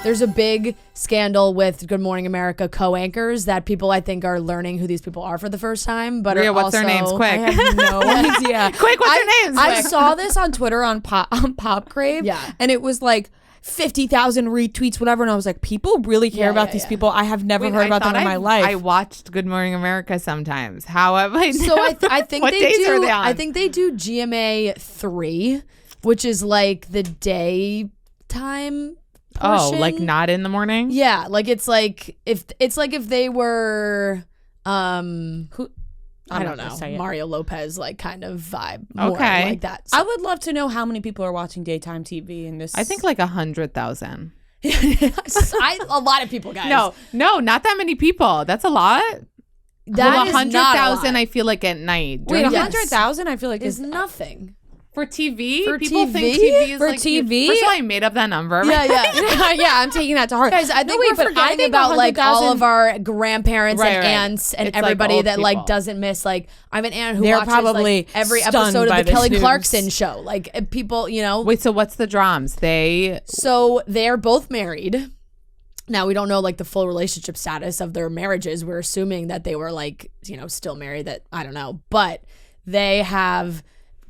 there's a big scandal with Good Morning America co-anchors that people I think are learning who these people are for the first time. But Rhea, what's their names? Quick. I have no idea. Quick, what's their names? I saw this on Twitter on Pop Crave. Yeah. And it was like 50,000 retweets, whatever. And I was like, people really care about these people. I have never heard about them in my life. I watched Good Morning America sometimes. How have I? So I think what they days do. are they on? I think they do GMA 3, which is like the daytime portion. Oh, like not in the morning? Yeah, like it's like if they were who I don't know, Mario Lopez like kind of vibe. More Okay. like that. So I would love to know how many people are watching daytime TV in this. I think like 100,000. a lot of people, guys. No, not that many people. That's a lot. That is not a 100,000. lot. I feel like at night. Wait, Yes. 100,000? I feel like is is nothing. For TV? For People TV? think TV is For like TV? First of all, I made up that number. Yeah, yeah. yeah, I'm taking that to heart. Guys, I think we're forgetting about like all of our grandparents and aunts and It's like everybody old that like people. doesn't miss. Like I have an aunt who They're watches probably like every stunned episode by of the this Kelly news. Clarkson show. Like people, you know. Wait, so what's the drums? So they're both married. Now we don't know like the full relationship status of their marriages. We're assuming that they were like, you know, still married. That I don't know, but they have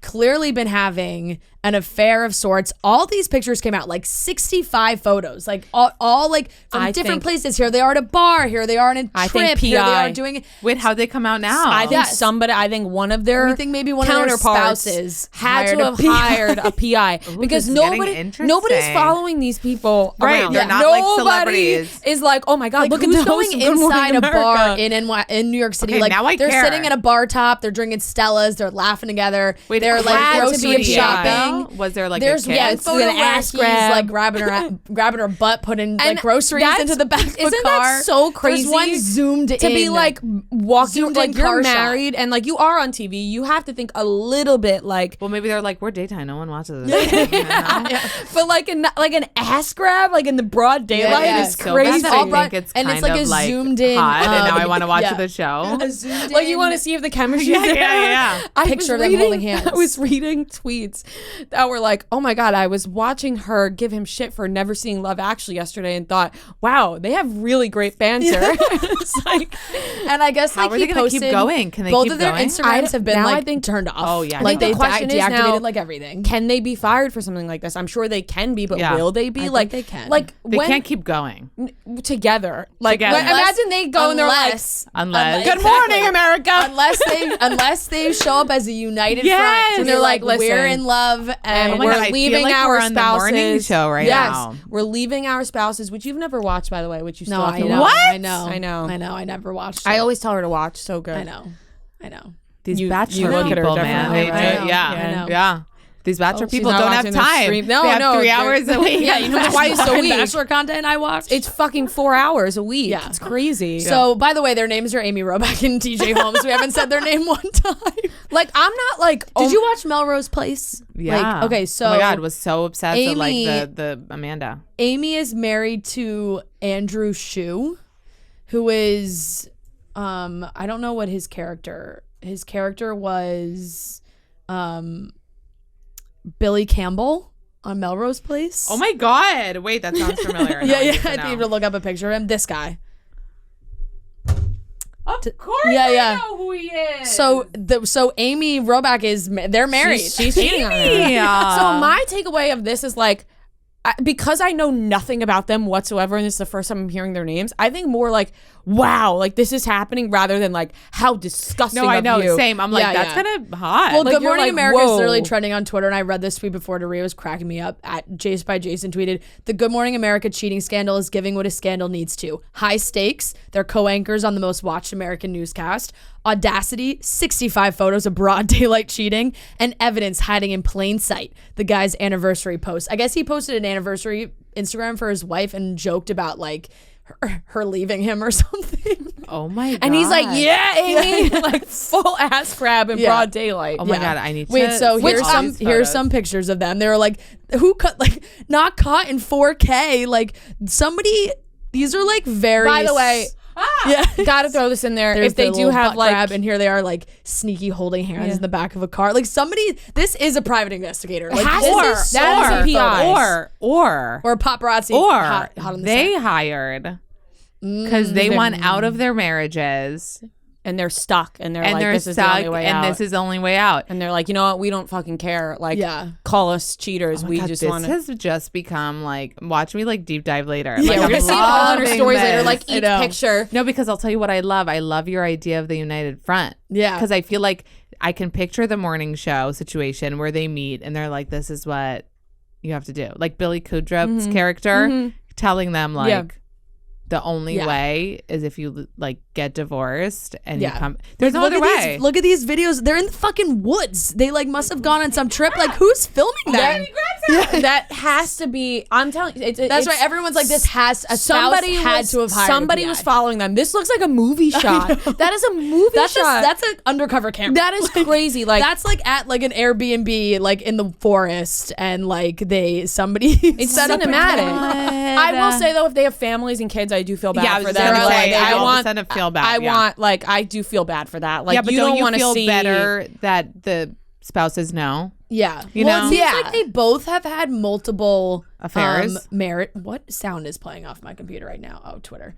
clearly been having an affair of sorts. All these pictures came out, like 65 photos, like all like from different places. Here they are at a bar. Here they are on a trip. Here they are doing. Wait, how'd they come out now? I think I think one of their We think maybe one of their counterparts spouses had to have hired a PI. hired a PI because this is getting nobody's interesting. following these people Right, around. they're not like Nobody celebrities. is like, oh my god, Like look at who's those going Good Morning inside a bar America. in New York City? Okay, like now I they're care. sitting at a bar top, they're drinking Stellas, they're laughing together. Wait, they're like had to be grocery a shopping. PI? Was there like There's a kid? one photo an where ass he's grab. like grabbing her butt, putting like And groceries that's- into the back of a car. isn't that so crazy? There's one zoomed to be in. like walking, Zoomed like in you're car shot. married and like you are on TV. You have to think a little bit like, Well, maybe they're like, we're daytime. No one watches this. You know? but like an ass grab, like in the broad daylight yeah. is So crazy. bad that I think it's and kind it's like of a like zoomed in, hot, and now I want to watch yeah. the show. A zoomed Like you in- want to see if the chemistry Yeah, yeah. I Picture was them reading- holding hands. I was reading tweets that were like, oh my god, I was watching her give him shit for never seeing Love Actually yesterday and thought, wow, they have really great banter. It's like, And I guess How like are he they gonna keep posted, going? Can they both keep of their going? Instagrams have been now like I think- turned off. Oh, yeah, I like know. they The question is deactivated now, like everything. can they be fired for something like this? I'm sure they can be, but Yeah. will they be? I like think they can. Like They when can't keep going. together. Like Together. when- imagine they go and they're like, Unless. "Good morning, America." unless they show up as a united Yes. front and they're like, Listen, we're in love and Oh my we're God, I feel leaving like our we're on the spouses. morning show right yes, now. we're leaving our spouses, which you've never watched, by the way. Which you still no, have I to know, watch. I know, I know. I never watched. I it. always tell her to watch. So good. I know. These You bachelor look at her people, man. differently, They right? do. Yeah. I know. Yeah. These bachelor Oh, she's people not don't have watching their time. stream. No, they have no, 3 they're- hours a week. Yeah, you know Twice a week. Bachelor content I watched. It's fucking 4 hours a week. Yeah. It's crazy. So, by the way, their names are Amy Roback and TJ Holmes. We haven't said their name one time. like, I'm not like. Did you watch Melrose Place? Yeah. Like, okay, so Oh my God, was so obsessed with like Amy- the Amanda. Amy is married to Andrew Shue, who is I don't know what his character was Billy Campbell on Melrose Place. Oh my God. Wait, that sounds familiar. yeah, Now yeah. need to I think you have know. to look up a picture of him. This guy. Of course Yeah, I yeah. know who he is. So Amy Roback they're married. She's cheating on her. Yeah. So my takeaway of this is like, because I know nothing about them whatsoever, and this is the first time I'm hearing their names, I think more like, wow, like this is happening rather than like how disgusting. No, I of know. you. Same. I'm like, Yeah, that's yeah. kind of hot. Well, Like, Good you're Morning like, America is literally whoa. trending on Twitter, and I read this tweet before Daria was cracking me up. At Jace by Jason tweeted, "The Good Morning America cheating scandal is giving what a scandal needs to. High stakes. They're co-anchors on the most watched American newscast. Audacity, 65 photos of broad daylight cheating, and evidence hiding in plain sight. The guy's anniversary post. I guess he posted an anniversary Instagram for his wife and joked about like her leaving him or something. oh my God. And he's like, yeah, Amy, like full ass grab in Yeah. broad daylight. Oh my Yeah. God, I need to. Wait, so see here's all some these here's photos. some pictures of them. They were like, who cut like not caught in 4K? Like somebody. These are like very. By the way, Yeah. Gotta throw this in there. There's if they the do little have butt like grab, and here they are like sneaky holding hands Yeah. in the back of a car. Like somebody, this is a private investigator. Like has this to be. is so That is a many PI. photos. or Or paparazzi. or hot on the they set. hired because they want out of their marriages and they're stuck and they're and like, they're this is the stuck only way and out. this is the only way out. And they're like, you know what? We don't fucking care. Like, Yeah. call us cheaters. Oh my we God, just this want to. has just become like, watch me like deep dive later. Yeah, Like, we're I'm gonna see it all in our loving stories later. this. Like I each know. picture. No, because I'll tell you what I love. I love your idea of the united front. Yeah. Because I feel like I can picture the morning show situation where they meet and they're like, this is what you have to do. Like Billy Kudrup's character telling them like, Yeah. the only Yeah. way is if you like get divorced and Yeah. you come. There's no Look other at way. these, look at these videos. They're in the fucking woods. They like must have gone on some trip. Like who's filming them? That has to be. I'm telling you, That's it's, right. Everyone's like, this has a Somebody spouse had was, to have hired. a somebody PI. was following them. This looks like a movie shot. That is a movie That's shot. that's an undercover camera. That is crazy. Like That's like at like an Airbnb, like in the forest, and like somebody it's set up a cinematic. camera. I will say though, if they have families and kids, I do feel bad Yeah, I for was them. gonna Like, say, I I all of a want. sudden feel bad. I yeah. want. Like I do feel bad for that. Like yeah, but you don't you want to feel see better that the spouses know? Yeah, You well, know? it seems Yeah. like they both have had multiple Affairs? Merit. What sound is playing off my computer right now? Oh, Twitter.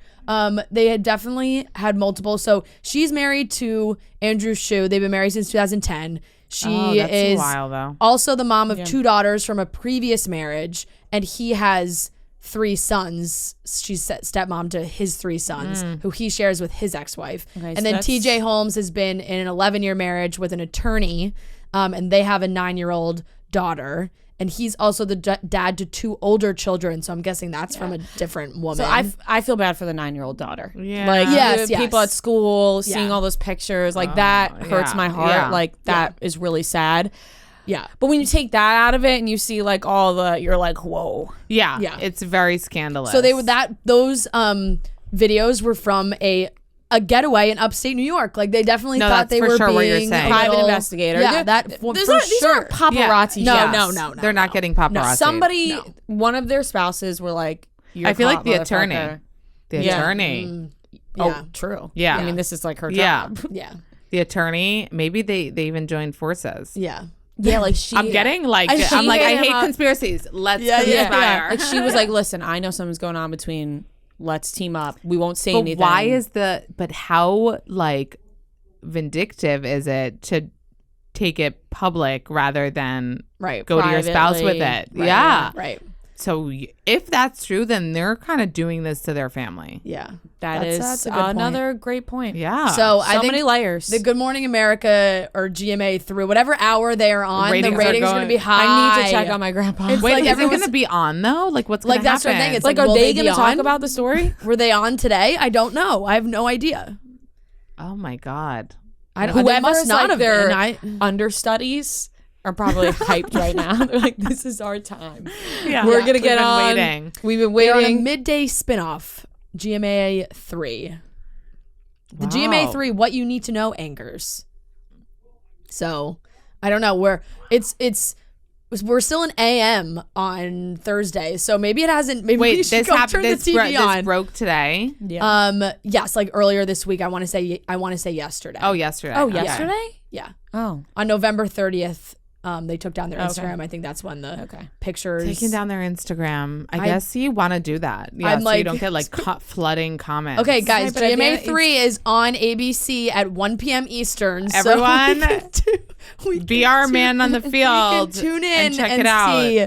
They had definitely had multiple. So she's married to Andrew Shue. They've been married since 2010. She Oh, that's a is while, though. also the mom of 2 daughters from a previous marriage, and he has 3 sons. She's stepmom to his 3 sons, who he shares with his ex-wife. Okay, and so then that's- TJ Holmes has been in an 11-year marriage with an attorney, and they have a 9-year-old daughter. And he's also the dad to 2 older children, so I'm guessing that's from a different woman. So I feel bad for the 9-year-old daughter. Yeah. Like Yes, people yes. at school seeing Yeah. all those pictures, like that hurts yeah, my heart. yeah. Like that is really sad. yeah. But when you take that out of it and you see like all the, you're like, whoa. Yeah, Yeah. it's very scandalous. So those videos were from a getaway in upstate New York. Like they definitely No, thought that's they for were sure what you're being saying. a Private little- investigator. Yeah, They're- that for these sure. aren't paparazzi. No, shots. no. They're not getting paparazzi. Somebody, one of their spouses were like, you're I feel like caught, the attorney. motherfucker. The Yeah. attorney. Yeah. Oh, true. Yeah. I mean, this is like her Yeah. job. Yeah. The attorney. Maybe they even joined forces. Yeah. Yeah, like she. I'm getting like And I'm she like I hit him hate up. conspiracies. Let's Yeah, yeah, conspire. Like she was like, listen, I know something's going on between. Let's team up. We won't say But anything. why is but how like vindictive is it to take it public rather than Right. go to your spouse with it? Privately. Yeah. Right. So if that's true, then they're kind of doing this to their family. Yeah. That's a good point. another great point. Yeah. So I So think many layers. the Good Morning America or GMA through whatever hour they are on, Ratings the are ratings are going to going- be high. I need to check on my grandpa. It's wait, like is it everyone's- going to be on though? Like what's Like, going to that's the happen? thing, it's like, like, are will they they going be to talk on? about the story? Were they on today? I don't know. I have no idea. oh my god. They Whoever must is not like have their been. understudies are probably hyped right now. They're like, this is our time. Yeah. We're gonna We've get been on. waiting. We've been They're on a waiting. midday spinoff, GMA 3. The Wow. GMA 3, What You Need to Know Anchors. So, I don't know. We're still in AM on Thursday, so maybe it hasn't. Maybe we Wait, should this go happened. turn the This, TV on. this broke today. Yeah. Yes, like earlier this week. I want to say yesterday. Oh, yesterday. Oh, Okay. yesterday? Yeah. Oh. On November 30th, they took down their Okay. Instagram. I think that's when the Okay. pictures. Taking down their Instagram. I guess you want to do that. Yeah, I'm so like- you don't get like flooding comments. Okay, guys, But at the GMA end, 3 is on ABC at 1 p.m. Eastern. Everyone, we be our man on the can field tune in and check it out. see